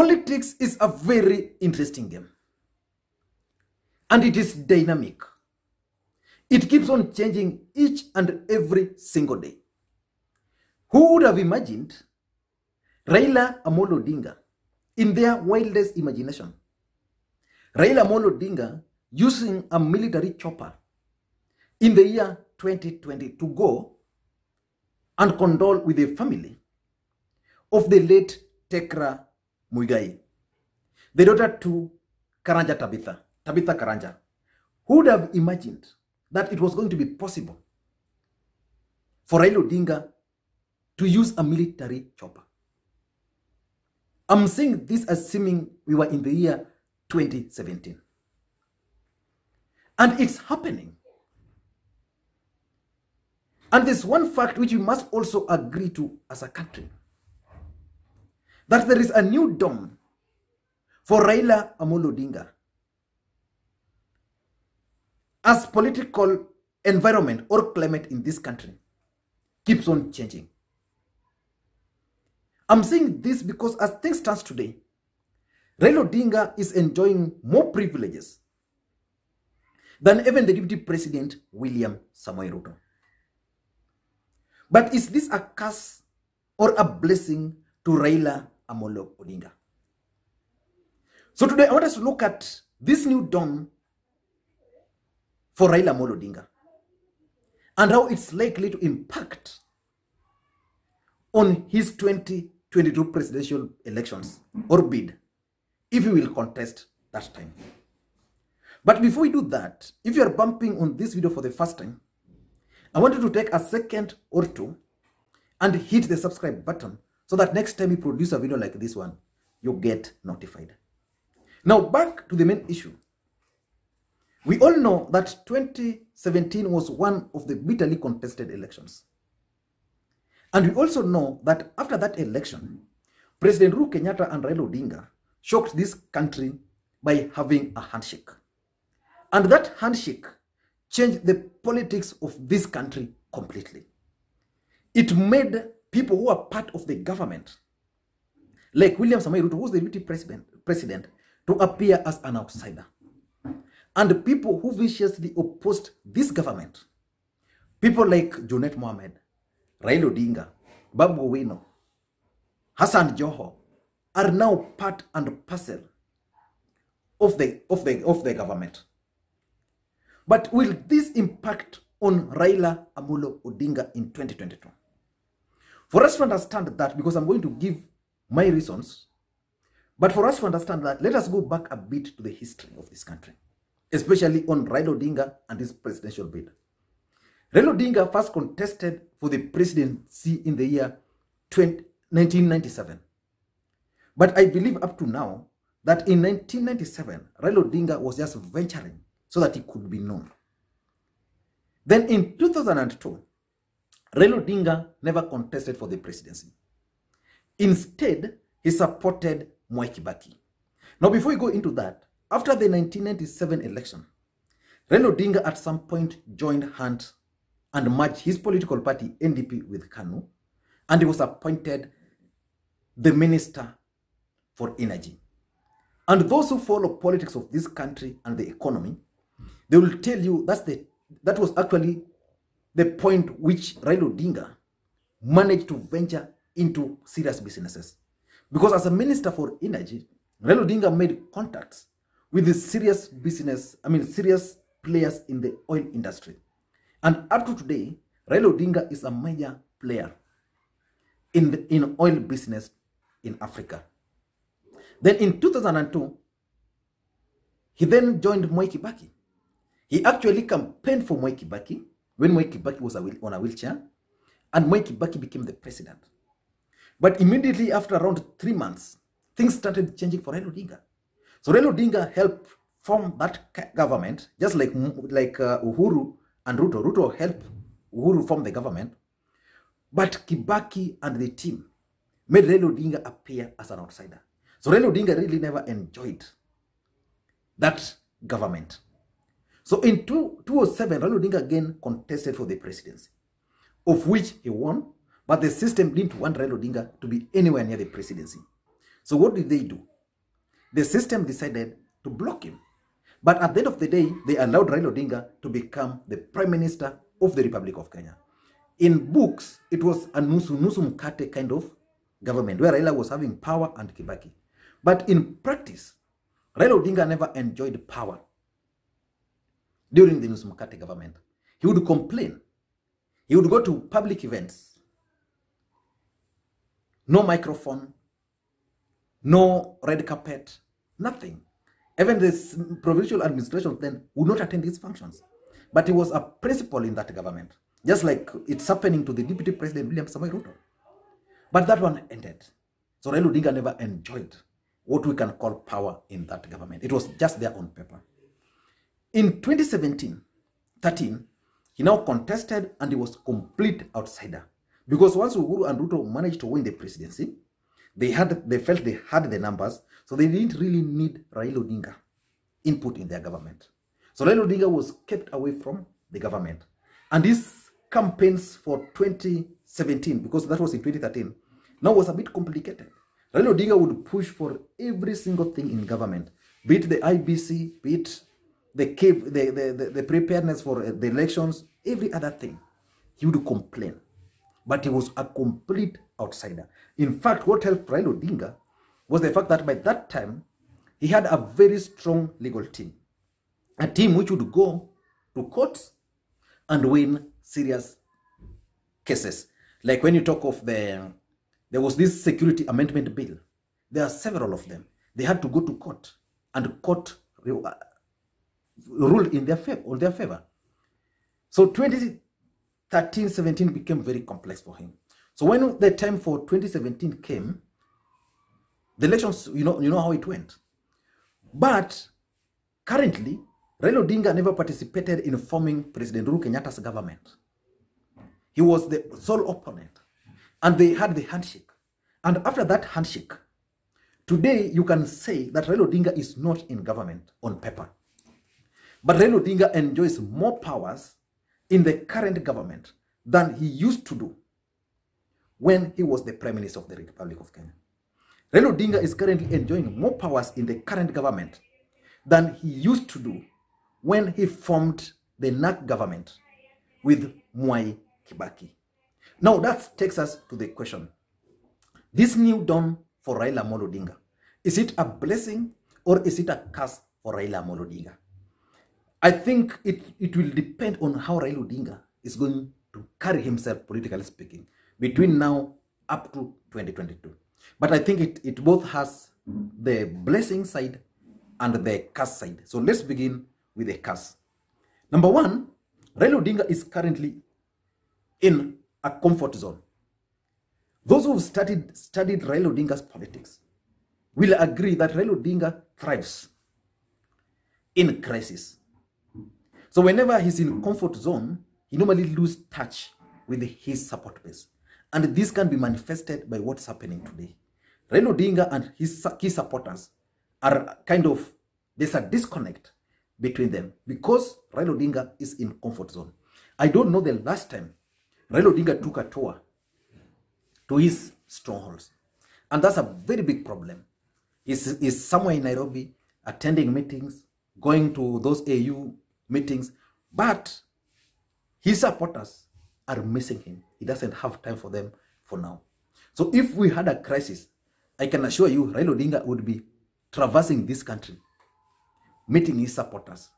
Politics is a very interesting game. And it is dynamic. It keeps on changing each and every single day. Who would have imagined Raila Odinga, in their wildest imagination, Raila Odinga using a military chopper in the year 2020 to go and condole with the family of the late Tekra Muigai, the daughter to Karanja Tabitha Karanja? Who would have imagined that it was going to be possible for Raila Odinga to use a military chopper? I'm saying this assuming we were in the year 2017. And it's happening. And there's one fact which we must also agree to as a country, that there is a new dawn for Raila Odinga as political environment or climate in this country keeps on changing. I'm saying this because as things stand today, Raila Odinga is enjoying more privileges than even the Deputy President William Samoei Ruto. But is this a curse or a blessing to Raila Odinga? So today I want us to look at this new dawn for Raila Odinga and how it's likely to impact on his 2022 presidential elections or bid, if he will contest that time. But before we do that, if you are bumping on this video for the first time, I want you to take a second or two and hit the subscribe button so that next time we produce a video like this one, you get notified. Now back to the main issue. We all know that 2017 was one of the bitterly contested elections. And we also know that after that election, President Uhuru Kenyatta and Raila Odinga shocked this country by having a handshake. And that handshake changed the politics of this country completely. It made people who are part of the government, like William Samoei Ruto, who's the deputy president, to appear as an outsider. And people who viciously opposed this government, people like Junet Mohammed, Raila Odinga, Babu Owino, Hassan Joho, are now part and parcel of the government. But will this impact on Raila Odinga in 2022? For us to understand that, because I'm going to give my reasons, but for us to understand that, let us go back a bit to the history of this country, especially on Raila Odinga and his presidential bid. Raila Odinga first contested for the presidency in the year 1997. But I believe up to now that in 1997, Raila Odinga was just venturing so that he could be known. Then in 2002, Raila Odinga never contested for the presidency. Instead, he supported Mwai Kibaki. Now, before we go into that, after the 1997 election, Raila Odinga at some point joined hands and merged his political party NDP with KANU, and he was appointed the Minister for Energy. And those who follow politics of this country and the economy, they will tell you that was actually the point which Raila Odinga managed to venture into serious businesses. Because as a Minister for Energy, Raila Odinga made contacts with the serious players in the oil industry. And up to today, Raila Odinga is a major player in oil business in Africa. Then in 2002, he then joined Mwai Kibaki. He actually campaigned for Mwai Kibaki when Mwai Kibaki was on a wheelchair, and Mwai Kibaki became the president. But immediately after around 3 months, things started changing for Raila Odinga. So Raila Odinga helped form that government, just like Uhuru and Ruto. Ruto helped Uhuru form the government. But Kibaki and the team made Raila Odinga appear as an outsider. So Raila Odinga really never enjoyed that government. So in 2007, Raila Odinga again contested for the presidency, of which he won, but the system didn't want Raila Odinga to be anywhere near the presidency. So what did they do? the system decided to block him. But at the end of the day, they allowed Raila Odinga to become the Prime Minister of the Republic of Kenya. In books, it was a nusu mkate kind of government where Raila was having power and Kibaki. But in practice, Raila Odinga never enjoyed power during the nusu mkate government. He would complain. He would go to public events. No microphone, no red carpet, nothing. Even the provincial administration then would not attend his functions. But he was a principal in that government, just like it's happening to the Deputy President William Samoei Ruto. But that one ended. So Raila Odinga never enjoyed what we can call power in that government. It was just there on paper. In 2017-13, he now contested and he was complete outsider. Because once Uhuru and Ruto managed to win the presidency, they felt they had the numbers, so they didn't really need Raila Odinga input in their government. So Raila Odinga was kept away from the government. And these campaigns for 2017, because that was in 2013, now was a bit complicated. Raila Odinga would push for every single thing in government, be it the IBC, be it the preparedness for the elections, every other thing. He would complain. But he was a complete outsider. In fact, what helped Raila Odinga was the fact that by that time, he had a very strong legal team. A team which would go to courts and win serious cases. Like when you talk of there was this security amendment bill. There are several of them. They had to go to court, and court ruled in their favor. So 2013-17 became very complex for him. So when the time for 2017 came, the elections, you know how it went. But currently, Raila Odinga never participated in forming President Uhuru Kenyatta's government. He was the sole opponent. And they had the handshake. And after that handshake, today you can say that Raila Odinga is not in government on paper. But Raila Odinga enjoys more powers in the current government than he used to do when he was the Prime Minister of the Republic of Kenya. Raila Odinga is currently enjoying more powers in the current government than he used to do when he formed the NAC government with Mwai Kibaki. Now that takes us to the question. This new dawn for Raila Odinga, is it a blessing or is it a curse for Raila Odinga? I think it will depend on how Raila Odinga is going to carry himself, politically speaking, between now up to 2022. But I think it both has the blessing side and the curse side. So let's begin with the curse. Number one, Raila Odinga is currently in a comfort zone. Those who have studied Raila Odinga's politics will agree that Raila Odinga thrives in crisis. So whenever he's in comfort zone, he normally loses touch with his support base. And this can be manifested by what's happening today. Raila Odinga and his key supporters are there's a disconnect between them because Raila Odinga is in comfort zone. I don't know the last time Raila Odinga took a tour to his strongholds. And that's a very big problem. He's somewhere in Nairobi, attending meetings, going to those AU meetings, but his supporters are missing him. He doesn't have time for them for now. So if we had a crisis, I can assure you Raila Odinga would be traversing this country, meeting his supporters.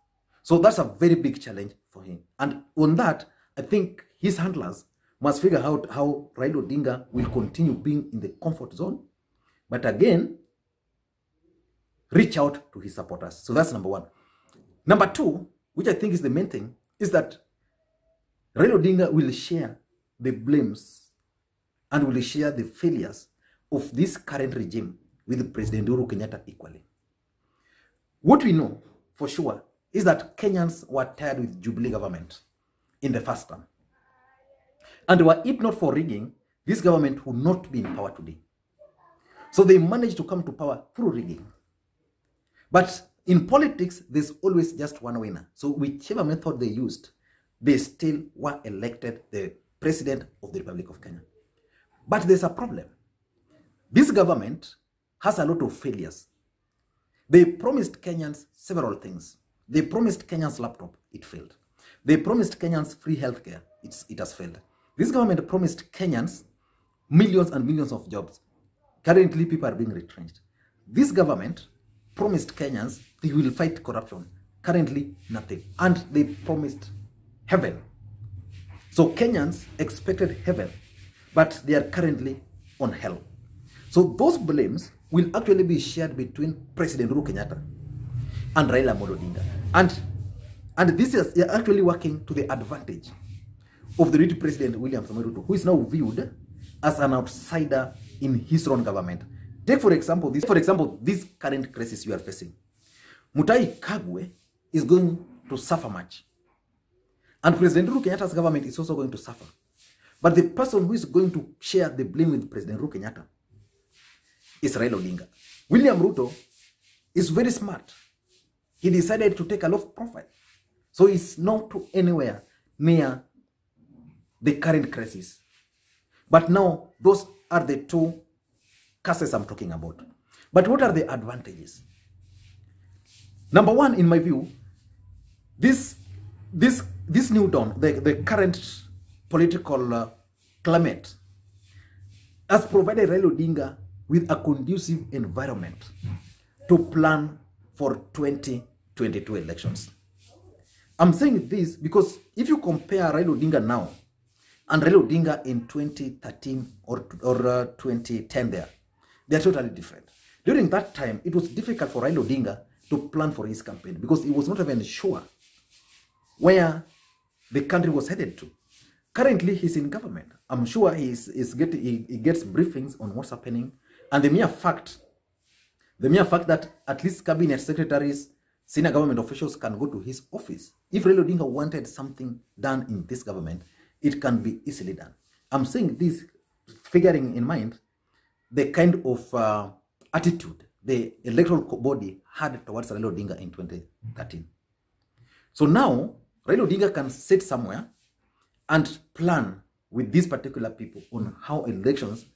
So that's a very big challenge for him. And on that, I think his handlers must figure out how Raila Odinga will continue being in the comfort zone, but again, reach out to his supporters. So that's number one. Number two, which I think is the main thing, is that Raila Odinga will share the blames and will share the failures of this current regime with President Uhuru Kenyatta equally. What we know for sure is that Kenyans were tired with Jubilee government in the first term. And were it not for rigging, this government would not be in power today. So they managed to come to power through rigging. But in politics, there's always just one winner. So whichever method they used, they still were elected the president of the Republic of Kenya. But there's a problem. This government has a lot of failures. They promised Kenyans several things. They promised Kenyans laptop, it failed. They promised Kenyans free healthcare, it has failed. This government promised Kenyans millions and millions of jobs. Currently, people are being retrenched. This government promised Kenyans they will fight corruption. Currently, nothing. And they promised heaven. So Kenyans expected heaven, but they are currently on hell. So those blames will actually be shared between President Uhuru Kenyatta and Raila Odinga. And this is actually working to the advantage of the rich President William Samoei Ruto, who is now viewed as an outsider in his own government. Take for example this current crisis you are facing. Mutahi Kagwe is going to suffer much. And President Uhuru Kenyatta's government is also going to suffer. But the person who is going to share the blame with President Uhuru Kenyatta is Raila Odinga. William Ruto is very smart. He decided to take a low profile. So he's not to anywhere near the current crisis. But now, those are the two cases I'm talking about. But what are the advantages? Number one, in my view, this new dawn, the current political climate, has provided Raila Odinga with a conducive environment to plan for 2022 elections. I'm saying this because if you compare Raila Odinga now and Raila Odinga in 2013 or 2010 they are totally different. During that time, it was difficult for Raila Odinga to plan for his campaign because he was not even sure where the country was headed to. Currently, he's in government. I'm sure he gets briefings on what's happening. And the mere fact that at least cabinet secretaries, senior government officials can go to his office. If Raila Odinga wanted something done in this government, it can be easily done. I'm saying this figuring in mind the kind of attitude the electoral body had towards Raila Odinga in 2013. So now, Raila Odinga can sit somewhere and plan with these particular people on how elections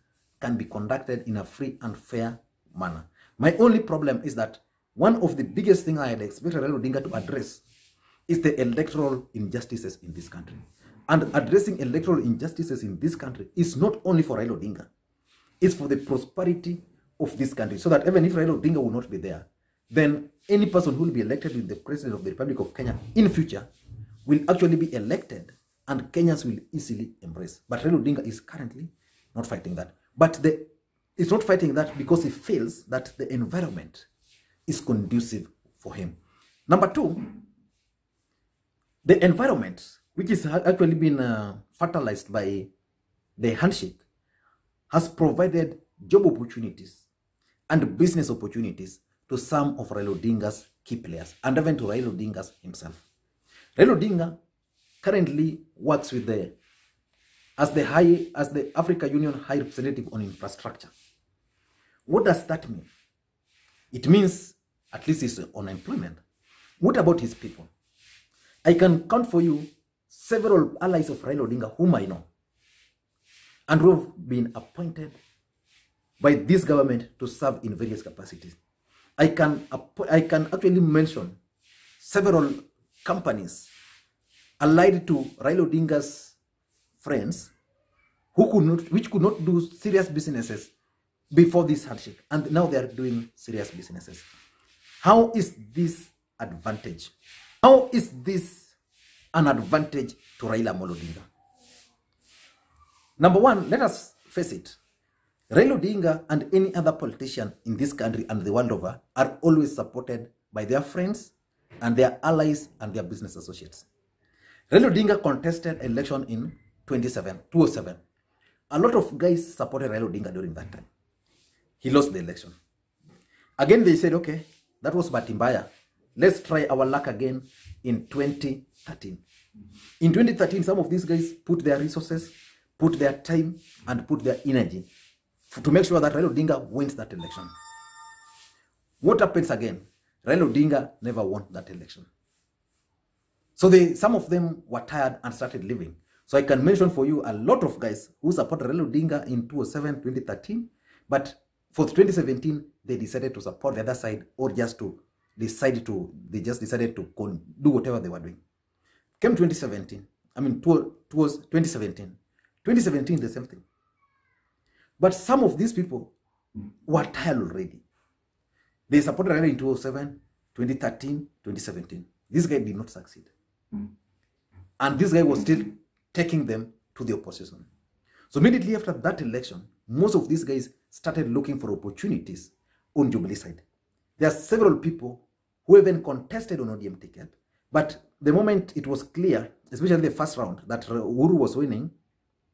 can be conducted in a free and fair manner. My only problem is that one of the biggest things I had expected Raila Odinga to address is the electoral injustices in this country. And addressing electoral injustices in this country is not only for Raila Odinga, it's for the prosperity of this country. So that even if Raila Odinga will not be there, then any person who will be elected with the President of the Republic of Kenya in future will actually be elected and Kenyans will easily embrace. But Raila Odinga is currently not fighting that. But it's not fighting that because he feels that the environment is conducive for him. Number two, the environment, which is actually been fertilized by the handshake, has provided job opportunities and business opportunities to some of Raila Odinga's key players and even to Raila Odinga himself. Raila Odinga currently works with as the Africa Union High Representative on Infrastructure. What does that mean? It means at least he's on employment. What about his people? I can count for you several allies of Raila Odinga whom I know and who have been appointed by this government to serve in various capacities. I can actually mention several companies allied to Raila Odinga's friends which could not do serious businesses before this handshake, and now they are doing serious businesses. How is this advantage? How is this an advantage to Raila Odinga? Number one, let us face it. Raila Odinga and any other politician in this country and the world over are always supported by their friends and their allies and their business associates. Raila Odinga contested election in 2007. A lot of guys supported Raila Odinga during that time. He lost the election. Again, they said, okay, that was Batimbaya. Let's try our luck again in 2013. In 2013, some of these guys put their resources, put their time, and put their energy to make sure that Raila Odinga wins that election. What happens again? Raila Odinga never won that election. So some of them were tired and started leaving. So I can mention for you a lot of guys who supported Raila Odinga in 2007, 2013, but For 2017, they decided to support the other side, or just to decide to, they just decided to do whatever they were doing. Came 2017, I mean, towards 2017. 2017, the same thing. But some of these people were tired already. They supported Raila in 2007, 2013, 2017. This guy did not succeed. And this guy was still taking them to the opposition. So immediately after that election, most of these guys started looking for opportunities on Jubilee side. There are several people who even contested on ODM ticket, but the moment it was clear, especially the first round, that Uhuru was winning,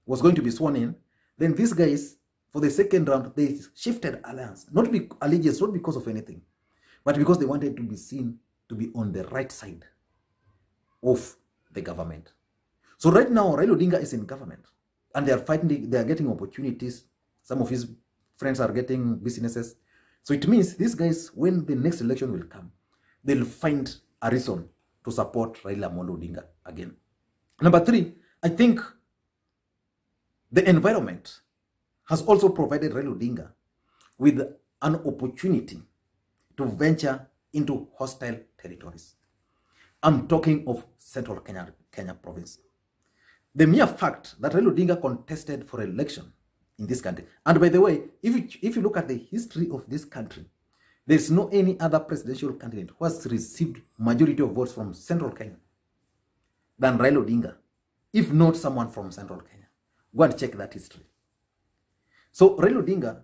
was going to be sworn in, then these guys, for the second round, they shifted allegiance, not because of anything, but because they wanted to be seen to be on the right side of the government. So right now, Raila Odinga is in government, and they are fighting, they are getting opportunities. Some of his friends are getting businesses. So it means these guys, when the next election will come, they'll find a reason to support Raila Odinga again. Number three, I think the environment has also provided Raila Odinga with an opportunity to venture into hostile territories. I'm talking of central Kenya province. The mere fact that Raila Odinga contested for election in this country, and by the way, if you look at the history of this country, there's no any other presidential candidate who has received majority of votes from central Kenya than Raila Odinga, if not someone from central Kenya. Go and check that history. So Raila Odinga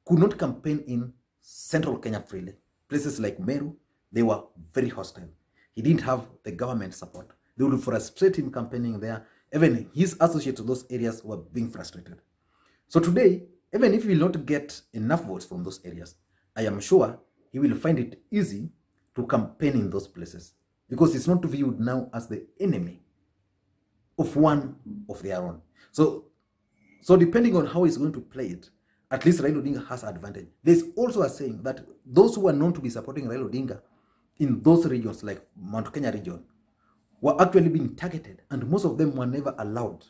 could not campaign in central Kenya freely. Places like Meru, they were very hostile. He didn't have the government support. They would frustrate him campaigning there. Even his associates in those areas were being frustrated. So today, even if he will not get enough votes from those areas, I am sure he will find it easy to campaign in those places, because it's not viewed now as the enemy of one of their own. So depending on how he's going to play it, at least Raila Odinga has advantage. There's also a saying that those who are known to be supporting Raila Odinga in those regions, like Mount Kenya region, were actually being targeted, and most of them were never allowed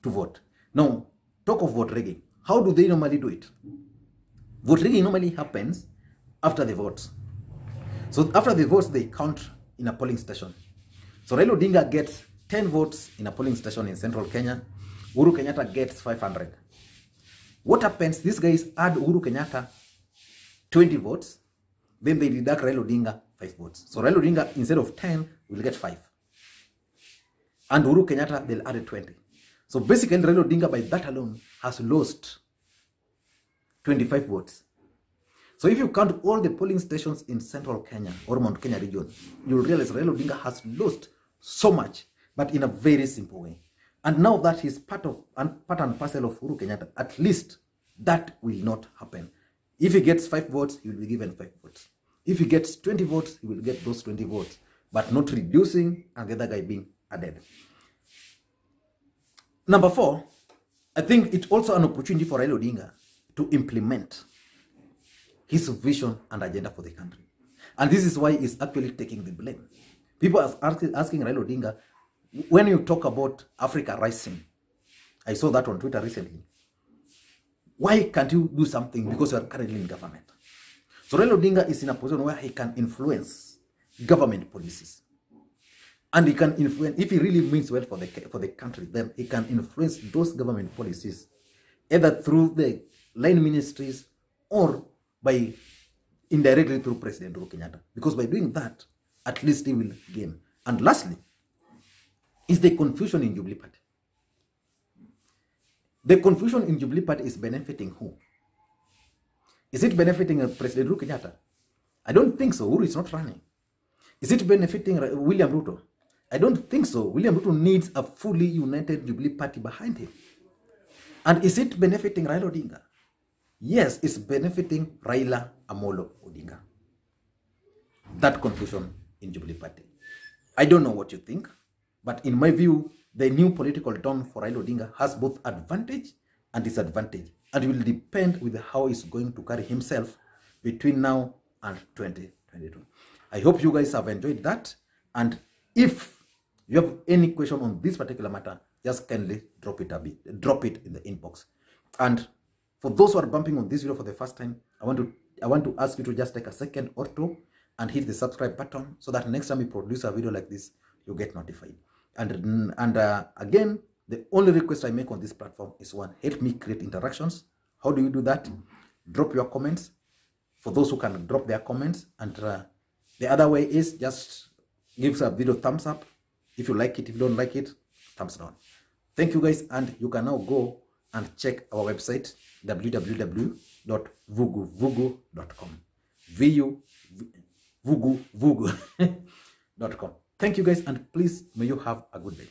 to vote. Now, talk of vote rigging. How do they normally do it? Vote rigging normally happens after the votes. So after the votes, they count in a polling station. So Raila Odinga gets 10 votes in a polling station in central Kenya. Uhuru Kenyatta gets 500. What happens? These guys add Uhuru Kenyatta 20 votes. Then they deduct Raila Odinga 5 votes. So Raila Odinga, instead of 10, will get 5. And Uhuru Kenyatta, they'll add 20. So basically, Raila Odinga, by that alone, has lost 25 votes. So if you count all the polling stations in central Kenya or Mount Kenya region, you'll realize Raila Odinga has lost so much, but in a very simple way. And now that he's part and parcel of Uhuru Kenyatta, at least that will not happen. If he gets 5 votes, he will be given 5 votes. If he gets 20 votes, he will get those 20 votes, but not reducing and the other guy being added. Number 4, I think it's also an opportunity for Raila Odinga to implement his vision and agenda for the country. And this is why he's actually taking the blame. People are asking Raila Odinga, when you talk about Africa rising, I saw that on Twitter recently, why can't you do something because you are currently in government? So Raila Odinga is in a position where he can influence government policies. And he can influence, if he really means well for the country, then he can influence those government policies, either through the line ministries or by indirectly through President Uhuru Kenyatta. Because by doing that, at least he will gain. And lastly, is the confusion in Jubilee Party. The confusion in Jubilee Party is benefiting who? Is it benefiting President Uhuru Kenyatta? I don't think so. Uhuru is not running. Is it benefiting William Ruto? I don't think so. William Ruto needs a fully united Jubilee Party behind him. And is it benefiting Raila Odinga? Yes, it's benefiting Raila Amolo Odinga. That confusion in Jubilee Party. I don't know what you think, but in my view, the new political dawn for Raila Odinga has both advantage and disadvantage, and will depend with how he's going to carry himself between now and 2022. I hope you guys have enjoyed that, and if you have any question on this particular matter, just kindly drop it in the inbox. And For those who are bumping on this video for the first time, I want to ask you to just take a second or two and hit the subscribe button so that next time we produce a video like this, you get notified. And again, the only request I make on this platform is one: help me create interactions. How do you do that? Drop your comments for those who can drop their comments, and the other way is just give a video thumbs up if you like it. If you don't like it, thumbs down. Thank you guys, and you can now go and check our website www.vuguvugu.com. vuguvugu.com. Thank you guys, and please may you have a good day.